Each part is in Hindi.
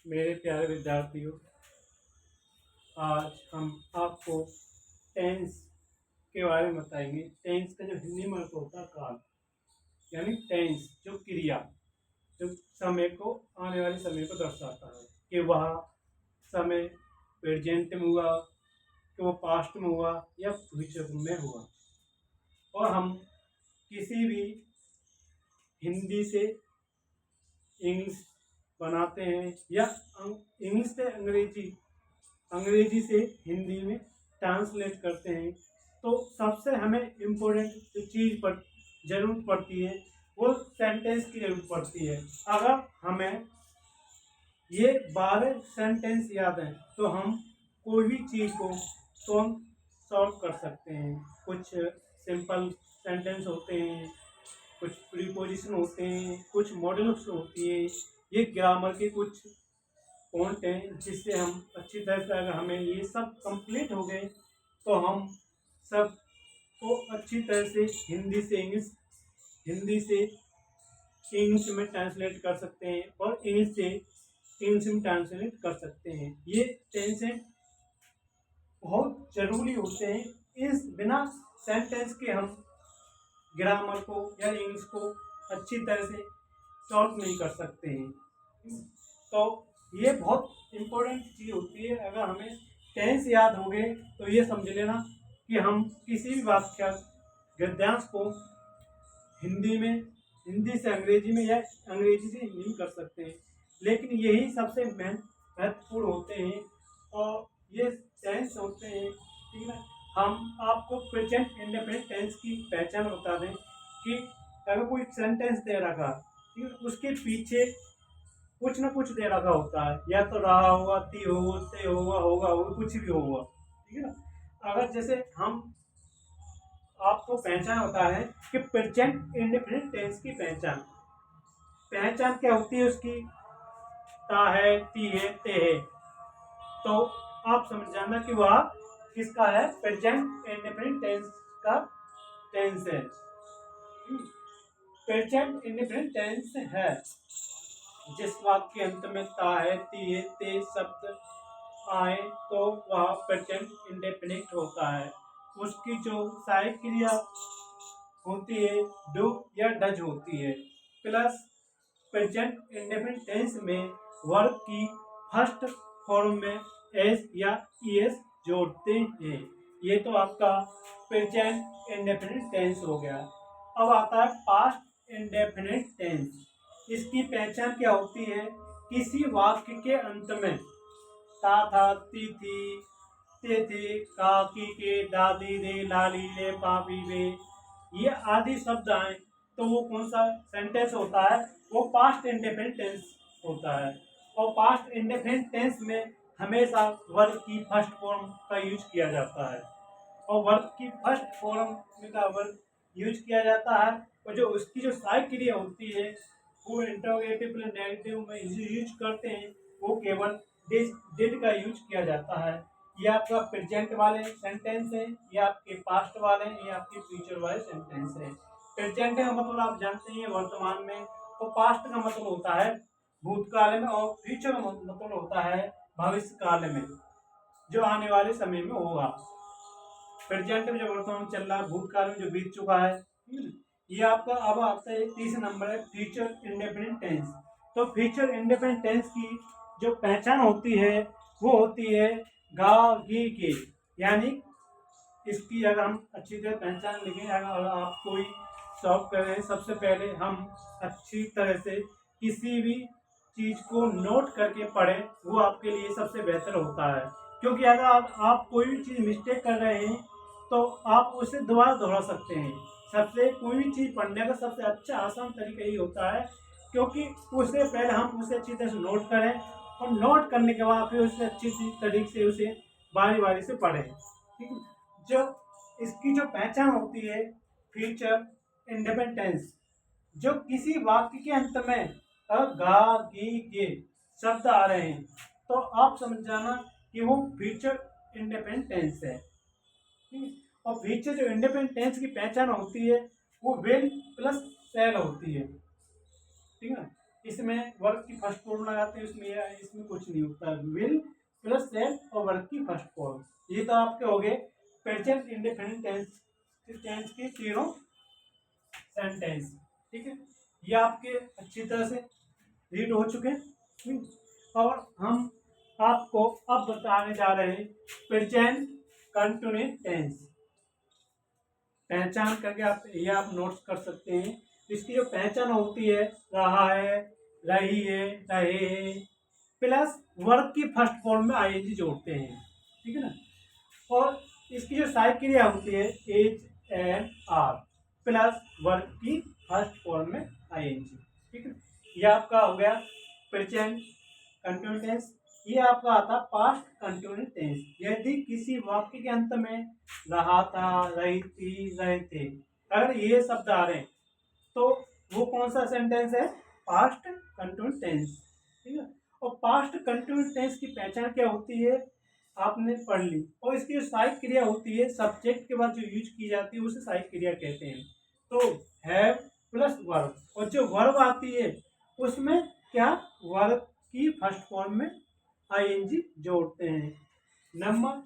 मेरे प्यारे विद्यार्थियों, आज हम आपको टेंस के बारे में बताएंगे। टेंस का जो हिंदी में अर्थ होता है काल, यानी टेंस जो क्रिया, जो समय को, आने वाले समय को दर्शाता है कि वह समय प्रेजेंट में हुआ, कि वो पास्ट में हुआ या फ्यूचर में हुआ। और हम किसी भी हिंदी से इंग्लिश बनाते हैं या इंग्लिश से अंग्रेजी से हिंदी में ट्रांसलेट करते हैं, तो सबसे हमें इम्पोर्टेंट जो चीज़ पर जरूरत पड़ती है वो सेंटेंस की जरूरत पड़ती है। अगर हमें ये 12 सेंटेंस याद हैं तो हम कोई भी चीज़ को सॉल्व कर सकते हैं। कुछ सिंपल सेंटेंस होते हैं, कुछ प्रीपोजिशन होते हैं, कुछ मॉडल्स होती है। ये ग्रामर के कुछ पॉइंट हैं जिससे हम अच्छी तरह से, अगर हमें ये सब कंप्लीट हो गए तो हम सब को अच्छी तरह से हिंदी से इंग्लिश में ट्रांसलेट कर सकते हैं और इंग्लिश से इंग्लिश में ट्रांसलेट कर सकते हैं। ये टेंसेंट बहुत जरूरी होते हैं। इस बिना सेंटेंस के हम ग्रामर को या इंग्लिश को अच्छी तरह से सॉल्व नहीं कर सकते हैं। तो ये बहुत इम्पोर्टेंट चीज़ होती है। अगर हमें टेंस याद हो गए तो ये समझ लेना कि हम किसी भी वाक्य गद्यांश को हिंदी से अंग्रेजी में या अंग्रेजी से हिंदी में कर सकते हैं। लेकिन यही सबसे महत्वपूर्ण होते हैं और ये टेंस होते हैं, ठीक है। हम आपको प्रेजेंट इंडेफिनिट टेंस की पहचान बता दें कि अगर कोई सेंटेंस दे रखा, ठीक है, उसके पीछे कुछ ना कुछ दे रखा होता है, या तो रहा होगा, ती होगा, ते होगा, कुछ भी होगा, ठीक है ना। अगर जैसे हम आपको पहचान होता है कि प्रेजेंट इंडेफिनिट टेंस की पहचान क्या होती है उसकी, ता है, ती है, ते है। तो आप समझ जाना कि वह किसका है, प्रेजेंट इंडेफिनिट टेंस का टेंस है। प्रेजेंट इंडेफिनिट टेंस है जिस वाक्य के अंत में ता है, ती है, ते शब्द आए तो वह प्रेजेंट इंडेफिनिट होता है। उसकी जो सहायक क्रिया होती है डू या डज होती है। प्लस प्रेजेंट इंडेफिनिट टेंस में वर्ब की फर्स्ट फॉर्म में एस या ईएस जोड़ते हैं। ये तो आपका प्रेजेंट इंडेफिनिट टेंस हो गया। अब आता है पास्ट इंडेफिनिट टेंस। इसकी पहचान क्या होती है, किसी वाक्य के अंत में ता था, ती थी, ते थे, काकी के, दादी दे, लाली ले, पापी वे, ये आदि शब्द आए तो वो कौन सा सेंटेंस होता है, वो पास्ट इंडेफिनिट टेंस होता है। और पास्ट इंडेफिनिट टेंस में हमेशा वर्ब की फर्स्ट फॉर्म का यूज किया जाता है। और वर्ब की फर्स्ट फॉर्म का वर्ब यूज किया जाता है और जो उसकी जो सहायक क्रिया होती है वो इंटरोगेटिव नेगेटिव में यूज करते हैं, वो केवल डिड का यूज किया जाता है। ये आपका प्रेजेंट वाले सेंटेंस है, ये आपके पास्ट वाले हैं, ये आपके फ्यूचर वाले सेंटेंस है। प्रेजेंट का मतलब आप जानते हैं वर्तमान में, और पास्ट का मतलब होता है भूतकाल में, और फ्यूचर का मतलब होता है भविष्य काल में, जो आने वाले समय में होगा। प्रेजेंट में जो वर्तमान चल रहा है, भूतकाल में जो बीत चुका है। ये आपका अब आता है तीसरा नंबर है फ्यूचर इंडेफिनिट टेंस। तो फ्यूचर इंडेफिनिट टेंस की जो पहचान होती है वो होती है गा गी के, यानी इसकी अगर हम अच्छी तरह पहचान लिखें, अगर आप कोई सॉल्व कर रहे हैं, सबसे पहले हम अच्छी तरह से किसी भी चीज़ को नोट करके पढ़ें, वो आपके लिए सबसे बेहतर होता है। क्योंकि अगर आप कोई भी चीज़ मिस्टेक कर रहे हैं तो आप उसे दोबारा दोहरा सकते हैं। सबसे कोई भी चीज़ पढ़ने का सबसे अच्छा आसान तरीका यही होता है, क्योंकि उससे पहले हम उसे अच्छी तरह से नोट करें और नोट करने के बाद फिर उसे अच्छी तरीके से उसे बारी बारी से पढ़ें, ठीक है। जो इसकी जो पहचान होती है फ्यूचर इंडेफिनिट टेंस, जो किसी वाक्य के अंत में गा गी गे शब्द आ रहे हैं तो आप समझ जाना कि वो फ्यूचर इंडेफिनिट टेंस है, ठीक है। और फ्यूचर जो इंडेफिनिट टेंस की पहचान होती है वो विल प्लस शैल होती है, ठीक है। इसमें वर्ब की फर्स्ट फॉर्म लगाते हैं, इसमें कुछ नहीं होता। विल प्लस सेल और वर्ब की फर्स्ट फॉर्म। ये तो आपके हो गए प्रेजेंट इंडेफिनिट टेंस के तीनों सेंटेंस। ठीक है, ये आपके अच्छी तरह से रीड हो चुके हैं। और हम आपको अब बताने जा रहे हैं प्रेजेंट कंटिन्यूस टेंस। पहचान करके आप नोट्स कर सकते हैं। इसकी जो पहचान होती है, रहा है, रही है, रहे प्लस वर्ब की फर्स्ट फॉर्म में आईएनजी जोड़ते हैं। ठीक है ना। और इसकी जो सहायक क्रिया होती है H N R plus verb की फर्स्ट फॉर्म में आईएनजी। ठीक है, यह आपका हो गया प्रेजेंट कंटिन्यूस टेंस। ये आपका आता पास्ट कंटिन्यूस टेंस। यदि किसी वाक्य के अंत में रहा था, रही थी, रहे थे, अगर ये शब्द आ रहे हैं तो वो कौन सा सेंटेंस है? Past continuous tense. ठीक है, और पास्ट कंटिन्यूस टेंस की पहचान क्या होती है आपने पढ़ ली। और इसकी जो सहायक क्रिया होती है सब्जेक्ट के बाद जो यूज की जाती है उसे सहायक क्रिया कहते हैं। तो हैव प्लस वर्ब, और जो वर्ब आती है उसमें क्या वर्ब की फर्स्ट फॉर्म में आईएनजी जोड़ते हैं। नंबर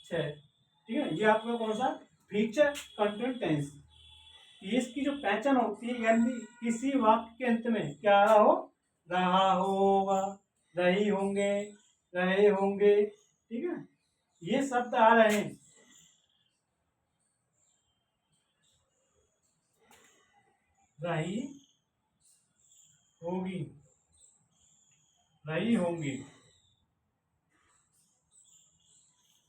6। ठीक है, ये आपका कौन सा फ्यूचर कंटिन्यूस टेंस। इसकी जो पहचान होती है यानी किसी वाक्य के अंत में क्या हो, रहा होगा, रही होंगे, रहे होंगे। ठीक है, ये शब्द आ रहे हैं, रही होगी, रही होंगी,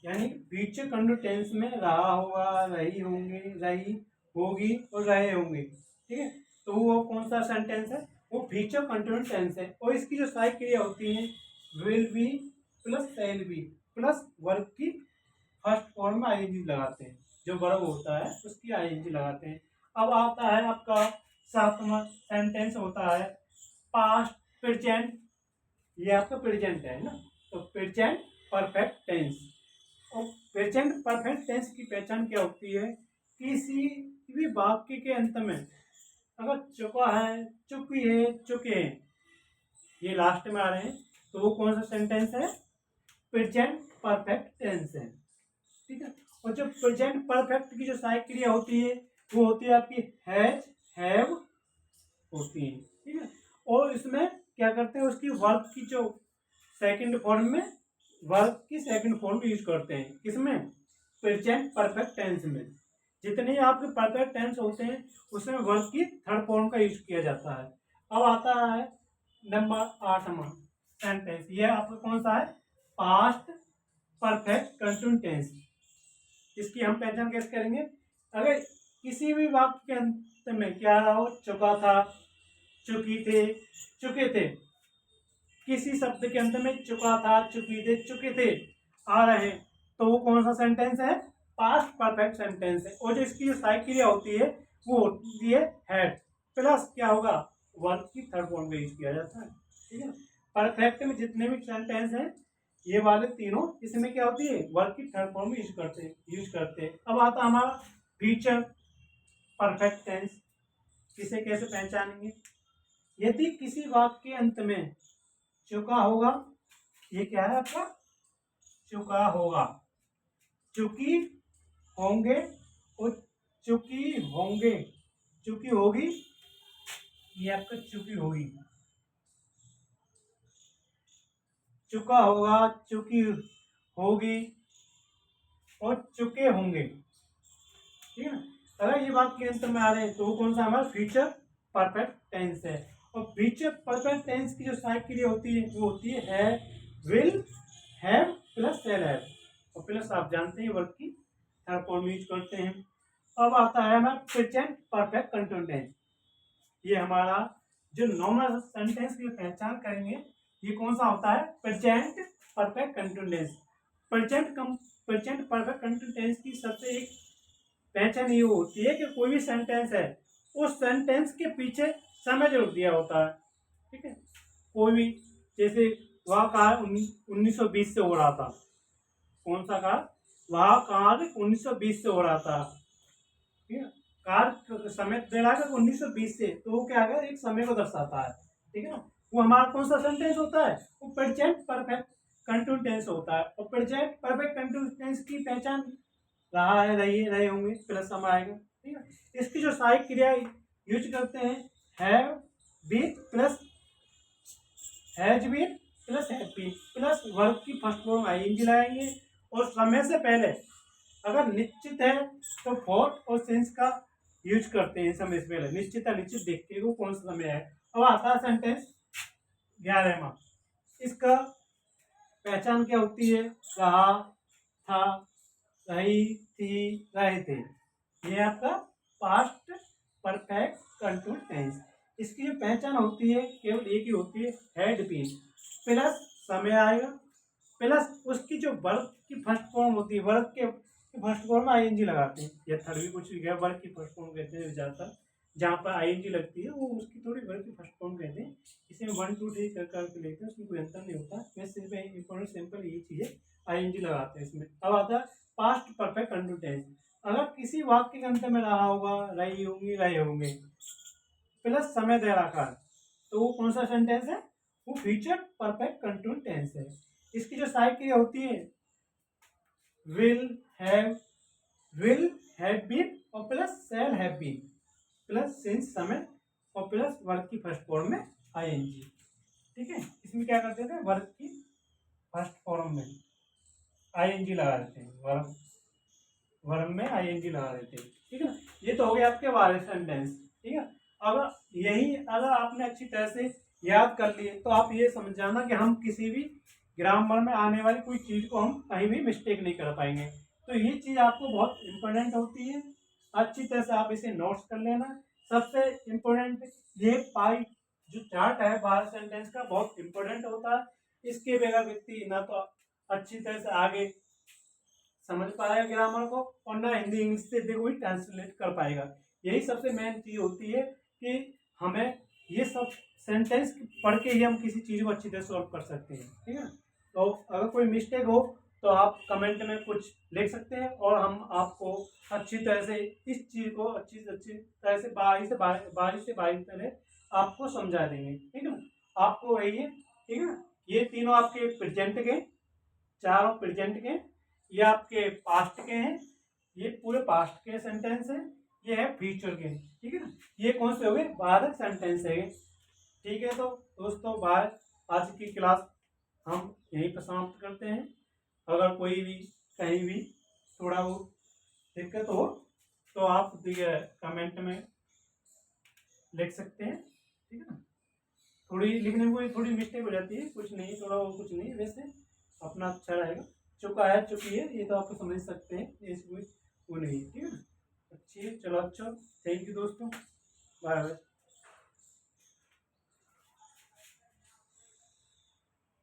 यानी फ्यूचर कंटिन्यूस टेंस में रहा होगा, रही होंगे, रही होगी और रहे होंगे। ठीक है, तो वो कौन सा सेंटेंस है? वो फ्यूचर कंटिन्यूस टेंस है। और इसकी जो सहायक क्रिया होती है will be plus shall be plus verb की फर्स्ट फॉर्म में आईएनजी लगाते हैं। जो वर्ब होता है उसकी आईएनजी लगाते हैं। अब आता है आपका 7वां सेंटेंस होता है पास्ट प्रेजेंट। ये आपका प्रेजेंट है ना, तो प्रेजेंट परफेक्ट टेंस। और प्रेजेंट परफेक्ट टेंस की पहचान क्या होती है? किसी भी वाक्य के अंत में अगर चुका है, चुकी है, चुके हैं, ये लास्ट में आ रहे हैं, तो वो कौन सा सेंटेंस है? प्रेजेंट परफेक्ट टेंस है। ठीक है, और जो प्रेजेंट परफेक्ट की जो सहायक क्रिया होती है वो होती है आपकी हैज, हैव होती है। ठीक है, और इसमें क्या करते हैं उसकी वर्ब की जो सेकंड फॉर्म में, वर्ब की सेकंड फॉर्म यूज करते हैं। किसमें? प्रेजेंट परफेक्ट टेंस में। जितने आपके परफेक्ट टेंस होते हैं उसमें वर्ब की थर्ड फॉर्म का यूज किया जाता है। अब आता है नंबर 8वां सेंटेंस। यह आपका कौन सा है? Past perfect continuous tense. इसकी हम पहचान कैसे करेंगे? अगर किसी भी वाक्य के अंत में क्या रहा हो, चुका था, चुकी थे, चुके थे, किसी शब्द के अंत में चुका था, चुकी थे, चुके थे आ रहे हैं, तो वो कौन सा सेंटेंस है? पास्ट परफेक्ट सेंटेंस है। और जो इसकी जो सहायक क्रिया होती है वो होती है हैड प्लस क्या होगा, वर्ब की थर्ड फॉर्म का यूज किया जाता है। ठीक है, परफेक्ट में जितने भी सेंटेंस हैं ये वाले तीनों, इसमें क्या होती है? वर्ब की थर्ड फॉर्म यूज करते हैं। अब आता हमारा फ्यूचर परफेक्ट टेंस। इसे कैसे पहचानेंगे? यदि किसी वाक्य के अंत में चुका होगा, ये क्या है आपका? चुका होगा, चुकी होंगे और चुकी होंगे, चुकी होगी, ये आपका चुकी होगी, चुका होगा, चुकी होगी और चुके होंगे। ठीक है ना, अगर ये वाक्य अंत में आ रहे हैं तो वो कौन सा हमारा फ्यूचर परफेक्ट टेंस है। और फ्यूचर परफेक्ट टेंस की जो सहायक क्रिया होती है वो होती है will, have plus shall have, और प्लस आप जानते हैं वर्ब की थर्ड फॉर्म यूज करते हैं। अब आता है हमारा प्रेजेंट परफेक्ट कंटिन्यूस टेंस। ये हमारा जो नॉर्मल सेंटेंस की पहचान करेंगे, ये कौन सा होता है? Present perfect continuous tense. Present perfect continuous tense की सबसे एक पहचान ये होती है कि कोई भी सेंटेंस है उस सेंटेंस के पीछे समय जरूर दिया होता है। ठीक है, कोई भी, जैसे वह कार 1920 से हो रहा था, कौन सा कार? वह कार 1920 से हो रहा था। ठीक है, कार समय दे रहा है 1920 से, तो वो क्या है? एक समय को दर्शाता है। ठीक है ना। वो हमारा कौन सा सेंटेंस होता है, वो प्रेजेंट परफेक्ट कंटिन्यूस टेंस होता है। और प्रेजेंट परफेक्ट कंटिन्यूस टेंस की पहचान रहा है, रहे होंगे प्लस समय आएगा, ठीक है। इसकी जो सहायक क्रिया यूज करते हैं, have been plus has been plus have been plus verb की फर्स्ट फॉर्म आईएनजी लगाएंगे। और समय से पहले अगर निश्चित है तो फॉर और सिंस का यूज करते हैं। समय से पहले निश्चित अनिश्चित देखते हैं कौन सा समय है। अब आता है सेंटेंस 11वां। इसका पहचान क्या होती है, रहा, था, रही, थी, रहे थे। ये आपका पास्ट परफेक्ट कंटिन्यूस टेंस। इसकी जो पहचान होती है केवल एक ही होती है, हैड बीन प्लस समय आएगा प्लस उसकी जो वर्ब की फर्स्ट फॉर्म होती है, वर्ब के फर्स्ट फॉर्म में आईएनजी लगाते हैं, या थर्ड भी कुछ भी है, वर्ब की फर्स्ट फॉर्म कहते हैं ज़्यादातर। जहाँ पर आईएनजी लगती है वो उसकी थोड़ी वर्ब की फर्स्ट फॉर्म कहते हैं। इसे 1 2 3 करके लेते हैं, उसमें कोई अंतर नहीं होता। वैसे सिर्फ इंपॉर्टेंट सिंपल यही चीज़ है, आईएनजी लगाते हैं इसमें। अब आता है पास्ट परफेक्ट कंटिन्यूस टेंस। अगर किसी वाक्य के अंत में रहा होगा, रही होंगी, रहे होंगे प्लस समय दे रखा है, तो वो कौन सा सेंटेंस है, वो फ्यूचर परफेक्ट कंटिन्यूस टेंस है। इसकी जो सहायक क्रिया होती है, विल हैव बीन और plus shall have been plus since समय और प्लस वर्ब की फर्स्ट फॉर्म में आईएनजी, ठीक है। इसमें क्या करते थे, वर्ब की फर्स्ट फॉर्म में आईएनजी लगा देते हैं, वर्ब में आईएनजी लगा देते हैं, ठीक है ना। ये तो हो गया आपके वाले सेंटेंस, ठीक है। अगर आपने अच्छी तरह से याद कर लिए तो आप ये समझ जाना कि हम किसी भी ग्रामर में आने वाली कोई चीज़ को हम कहीं भी मिस्टेक नहीं कर पाएंगे। तो ये चीज़ आपको बहुत इम्पोर्टेंट होती है, अच्छी तरह से आप इसे नोट्स कर लेना। सबसे इम्पोर्टेंट ये पाई जो चार्ट है बारह सेंटेंस का, बहुत इम्पोर्टेंट होता है। इसके बगैर व्यक्ति ना तो अच्छी तरह से आगे समझ पाएगा ग्रामर को, और ना हिंदी इंग्लिश से देखो ही ट्रांसलेट कर पाएगा। यही सबसे मेन चीज़ होती है कि हमें ये सब सेंटेंस पढ़ के ही हम किसी चीज़ को अच्छी तरह सॉल्व कर सकते हैं, ठीक है। तो अगर कोई मिस्टेक हो तो आप कमेंट में कुछ लिख सकते हैं, और हम आपको अच्छी तरह से इस चीज़ को अच्छी तरह से बारीक से बारीक तरह आपको समझा देंगे, ठीक है ना। आपको वही है, ठीक है ना। ये तीनों आपके प्रेजेंट के, चारों प्रेजेंट के, ये आपके पास्ट के हैं, ये पूरे पास्ट के सेंटेंस हैं, ये है फ्यूचर के, ठीक है ना। ये कौन से हो गए, 12 सेंटेंस है, ठीक है। तो दोस्तों बाय, आज की क्लास हम यहीं पर समाप्त करते हैं। अगर कोई भी कहीं भी थोड़ा वो दिक्कत हो तो आप कमेंट में लिख सकते हैं, ठीक है ना। थोड़ी लिखने में कोई थोड़ी मिस्टेक हो जाती है, कुछ नहीं, थोड़ा वो कुछ नहीं, वैसे अपना अच्छा रहेगा। चुका है चुकी है ये तो आप समझ सकते हैं, ये कोई वो नहीं, ठीक है ना। अच्छी है, चलो अच्छा, थैंक यू दोस्तों, बाय बाय।